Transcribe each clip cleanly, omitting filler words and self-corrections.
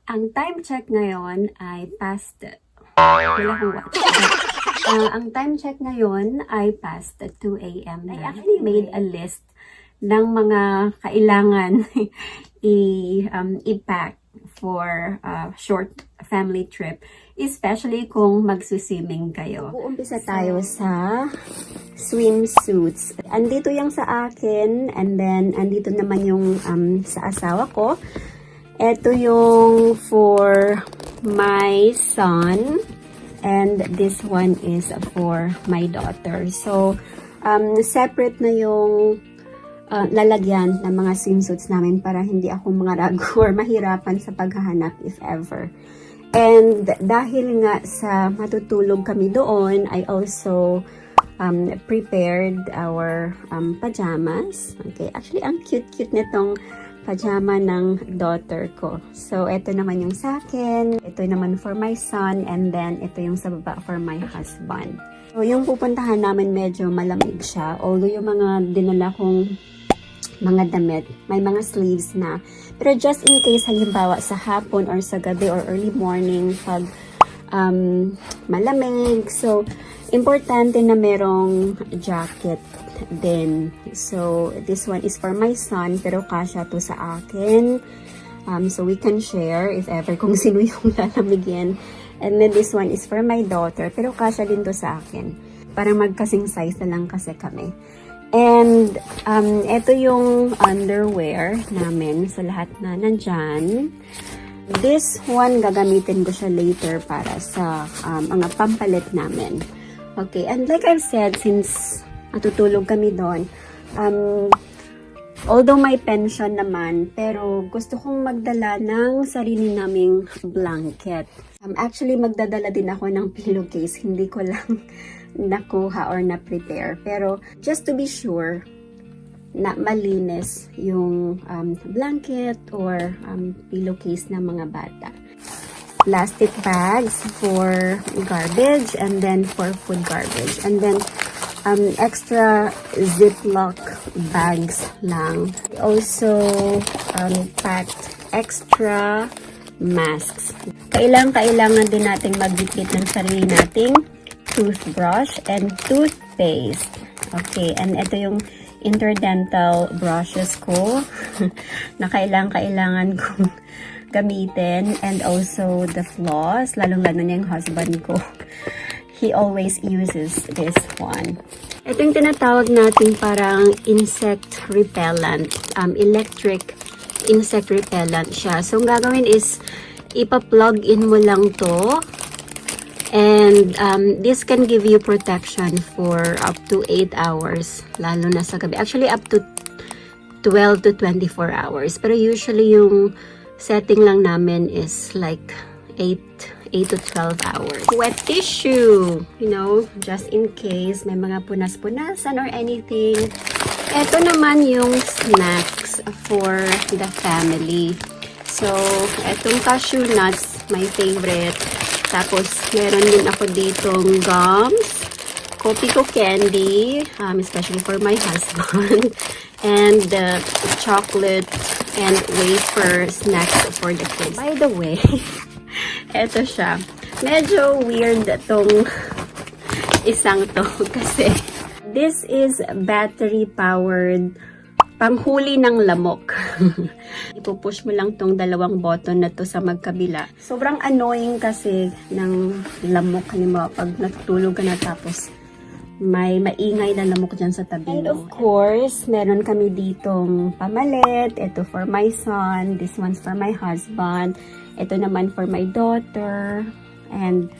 Ang time check ngayon ay past, wala akong watch. Ang time check ngayon ay past 2 a.m. I actually made a list ng mga kailangan i-pack for a short family trip, especially kung magsuswimming kayo. Uumpisa tayo sa swimsuits. Andito yung sa akin, and then andito naman yung sa asawa ko. Ito yung for my son, and this one is for my daughter. So, separate na yung lalagyan ng mga swimsuits namin para hindi ako mangarago or mahirapan sa paghahanap if ever. And dahil nga sa matutulog kami doon, I also prepared our pajamas. Okay, actually ang cute-cute nitong pajama ng daughter ko. So, ito naman yung sa akin, ito naman for my son, and then ito yung sa baba for my husband. So, yung pupuntahan namin medyo malamig siya. Although yung mga dinala kong mga damit, may mga sleeves na. Pero just in case, halimbawa sa hapon or sa gabi or early morning, pag malamig. So, importante na merong jacket din. So, this one is for my son, pero kasya to sa akin. So, we can share if ever kung sino yung lalamigin. And then, this one is for my daughter, pero kasya din to sa akin. Parang magkasing size na lang kasi kami. And, ito yung underwear namin sa lahat na nandyan. This one, gagamitin ko siya later para sa mga pampalit namin. Okay, and like I've said, since matutulog kami doon, although may pension naman, pero gusto kong magdala ng sarili naming blanket. Actually, magdadala din ako ng pillowcase. Hindi ko lang nakuha or na-prepare. Pero, just to be sure, na malinis yung blanket or pillowcase ng mga bata. Plastic bags for garbage and then for food garbage. And then, extra Ziploc bags lang. We also packed extra masks. Kailangan din nating magbitbit ng sarili nating toothbrush and toothpaste. Okay, and ito yung interdental brushes ko na kailangan kong gamitin, and also the floss, lalong-lalo na yung husband ko. He always uses this one. Ito yung tinatawag natin parang insect repellent, electric insect repellent siya. So, ang gagawin is ipa-plug in mo lang to. And this can give you protection for up to 8 hours, lalo na sa gabi. Actually, up to 12 to 24 hours. Pero usually, yung setting lang namin is like 8 to 12 hours. Wet tissue, you know, just in case may mga punas-punasan or anything. Ito naman yung snacks for the family. So, etong cashew nuts, my favorite. Tapos, meron din ako ditong gums, Kopiko candy, especially for my husband, and chocolate and wafer snacks for the kids. By the way, eto siya. Medyo weird tong isang to kasi this is battery-powered panghuli ng lamok. Ipupush mo lang tong dalawang button na to sa magkabila. Sobrang annoying kasi ng lamok. Halimbawa, pag natutulog ka na tapos may maingay na lamok dyan sa tabi mo. And of course, meron kami ditong pamalit. Ito for my son. This one's for my husband. Ito naman for my daughter. And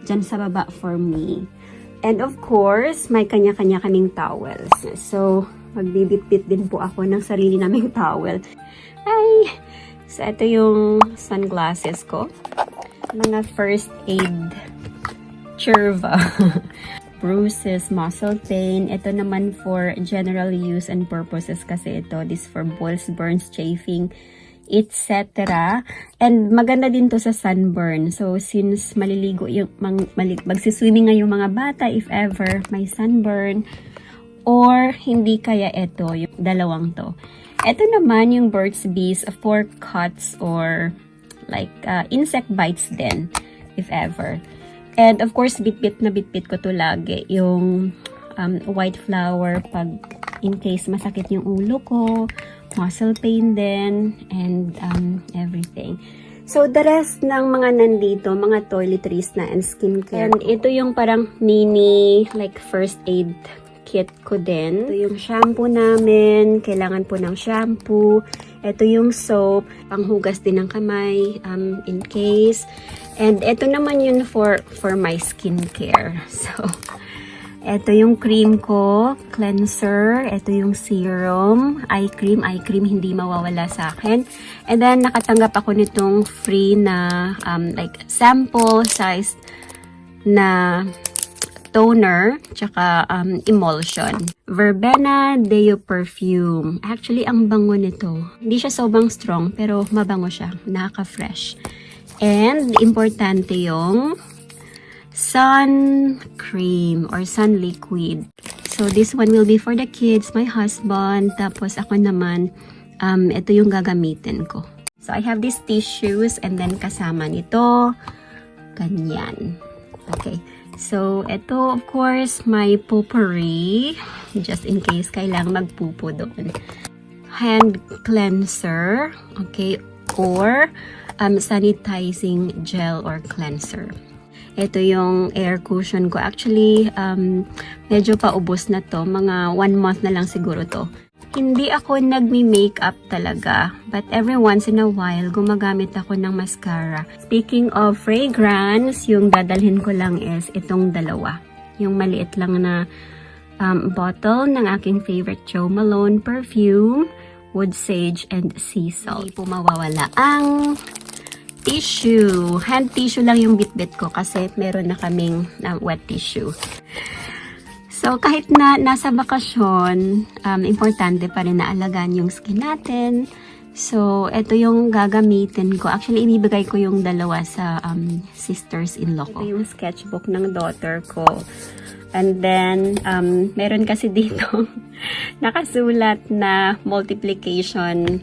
dyan sa baba for me. And of course, may kanya-kanya kaming towels. So, magbibitbit din po ako ng sarili naming towel. Ay! So, ito yung sunglasses ko. Mga first aid. Chirva. Bruises, muscle pain. Ito naman for general use and purposes kasi ito. This for boils, burns, chafing, etc. And maganda din to sa sunburn. So, since maliligo yung, magsiswimming nga yung mga bata, if ever may sunburn, or hindi kaya ito, yung dalawang to. Ito naman yung Burt's Bees for cuts or like insect bites din, if ever. And of course, bitbit na bitbit ko to lagi, yung white flour pag in case masakit yung ulo ko, muscle pain din, and everything. So, the rest ng mga nandito, mga toiletries na and skincare. And ito yung parang mini, like, first aid kit ko din. Ito yung shampoo namin. Kailangan po ng shampoo. Ito yung soap. Panghugas din ng kamay, in case. And ito naman yun for my skincare. So, ito yung cream ko, cleanser. Ito yung serum, eye cream. Eye cream hindi mawawala sa akin. And then, nakatanggap ako nitong free na like sample size na toner, tsaka emulsion. Verbena Deo Perfume. Actually, ang bango nito. Hindi siya sobrang strong, pero mabango siya. Nakaka-fresh. And, importante yung sun cream or sun liquid. So, this one will be for the kids, my husband, tapos ako naman, ito yung gagamitin ko. So, I have these tissues and then kasama nito, ganyan. Okay. So, ito, of course, my potpourri, just in case kailangan magpupo doon. Hand cleanser, okay, or sanitizing gel or cleanser. Ito yung air cushion ko. Actually, medyo paubos na to. Mga 1 month na lang siguro to. Hindi ako nagmi-makeup talaga. But every once in a while, gumagamit ako ng mascara. Speaking of fragrance, yung dadalhin ko lang is itong dalawa. Yung maliit lang na bottle ng aking favorite Jo Malone perfume, wood sage and sea salt. Hindi po mawawala ang tissue. Hand tissue lang yung bit-bit ko kasi meron na kaming wet tissue. So, kahit na nasa bakasyon, importante pa rin na alagaan yung skin natin. So, ito yung gagamitin ko. Actually, ibibigay ko yung dalawa sa sisters-in-law ko. Ito yung sketchbook ng daughter ko. And then, meron kasi dito nakasulat na multiplication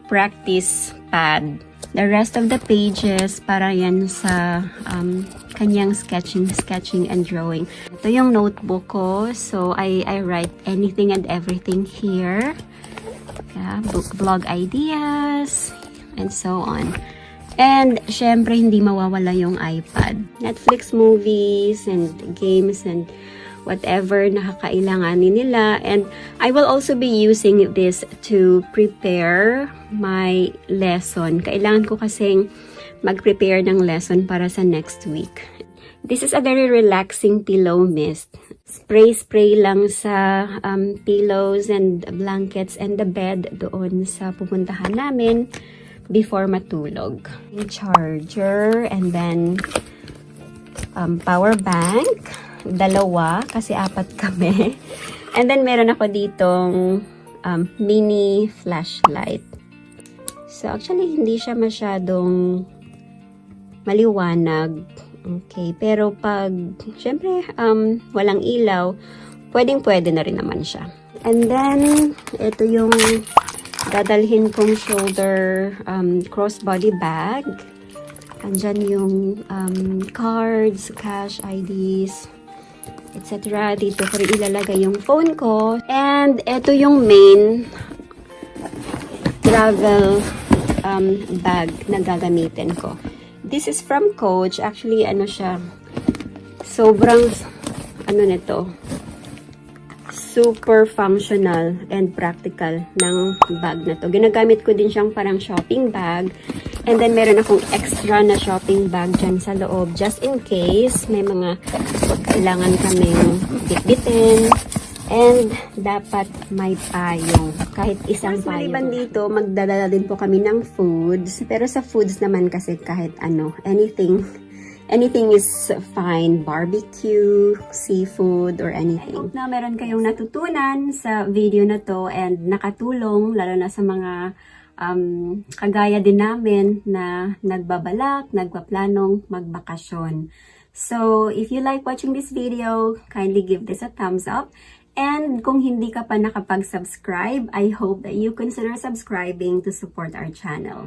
practice pad. The rest of the pages, para yan sa kanyang sketching and drawing. Ito yung notebook ko. So, I write anything and everything here. Yeah, blog ideas, and so on. And, syempre, hindi mawawala yung iPad. Netflix movies and games and whatever nakakailanganin nila. And I will also be using this to prepare my lesson. Kailangan ko kasing mag-prepare ng lesson para sa next week. This is a very relaxing pillow mist. Spray lang sa pillows and blankets and the bed doon sa pupuntahan namin before matulog. Charger and then power bank. Dalawa, kasi 4 kami. And then, meron ako ditong mini flashlight. So, actually, hindi siya masyadong maliwanag. Okay, pero pag, syempre, walang ilaw, pwedeng-pwede na rin naman siya. And then, ito yung dadalhin kong shoulder crossbody bag. Andyan yung cards, cash, IDs, etc. Dito ko rin ilalagay yung phone ko. And ito yung main travel bag na gagamitin ko. This is from Coach. Actually, ano siya, sobrang, ano nito, super functional and practical ng bag na to. Ginagamit ko din siyang parang shopping bag. And then, meron akong extra na shopping bag dyan sa loob. Just in case, may mga kailangan kaming bitbitin. And, dapat may payong. Kahit isang payong. Maliban dito, magdadala din po kami ng foods. Pero sa foods naman kasi kahit ano, anything is fine. Barbecue, seafood, or anything. I hope na meron kayong natutunan sa video na to and nakatulong, lalo na sa mga kagaya din namin na nagbabalak, nagpaplanong magbakasyon. So, if you like watching this video, kindly give this a thumbs up. And kung hindi ka pa nakapag-subscribe, I hope that you consider subscribing to support our channel.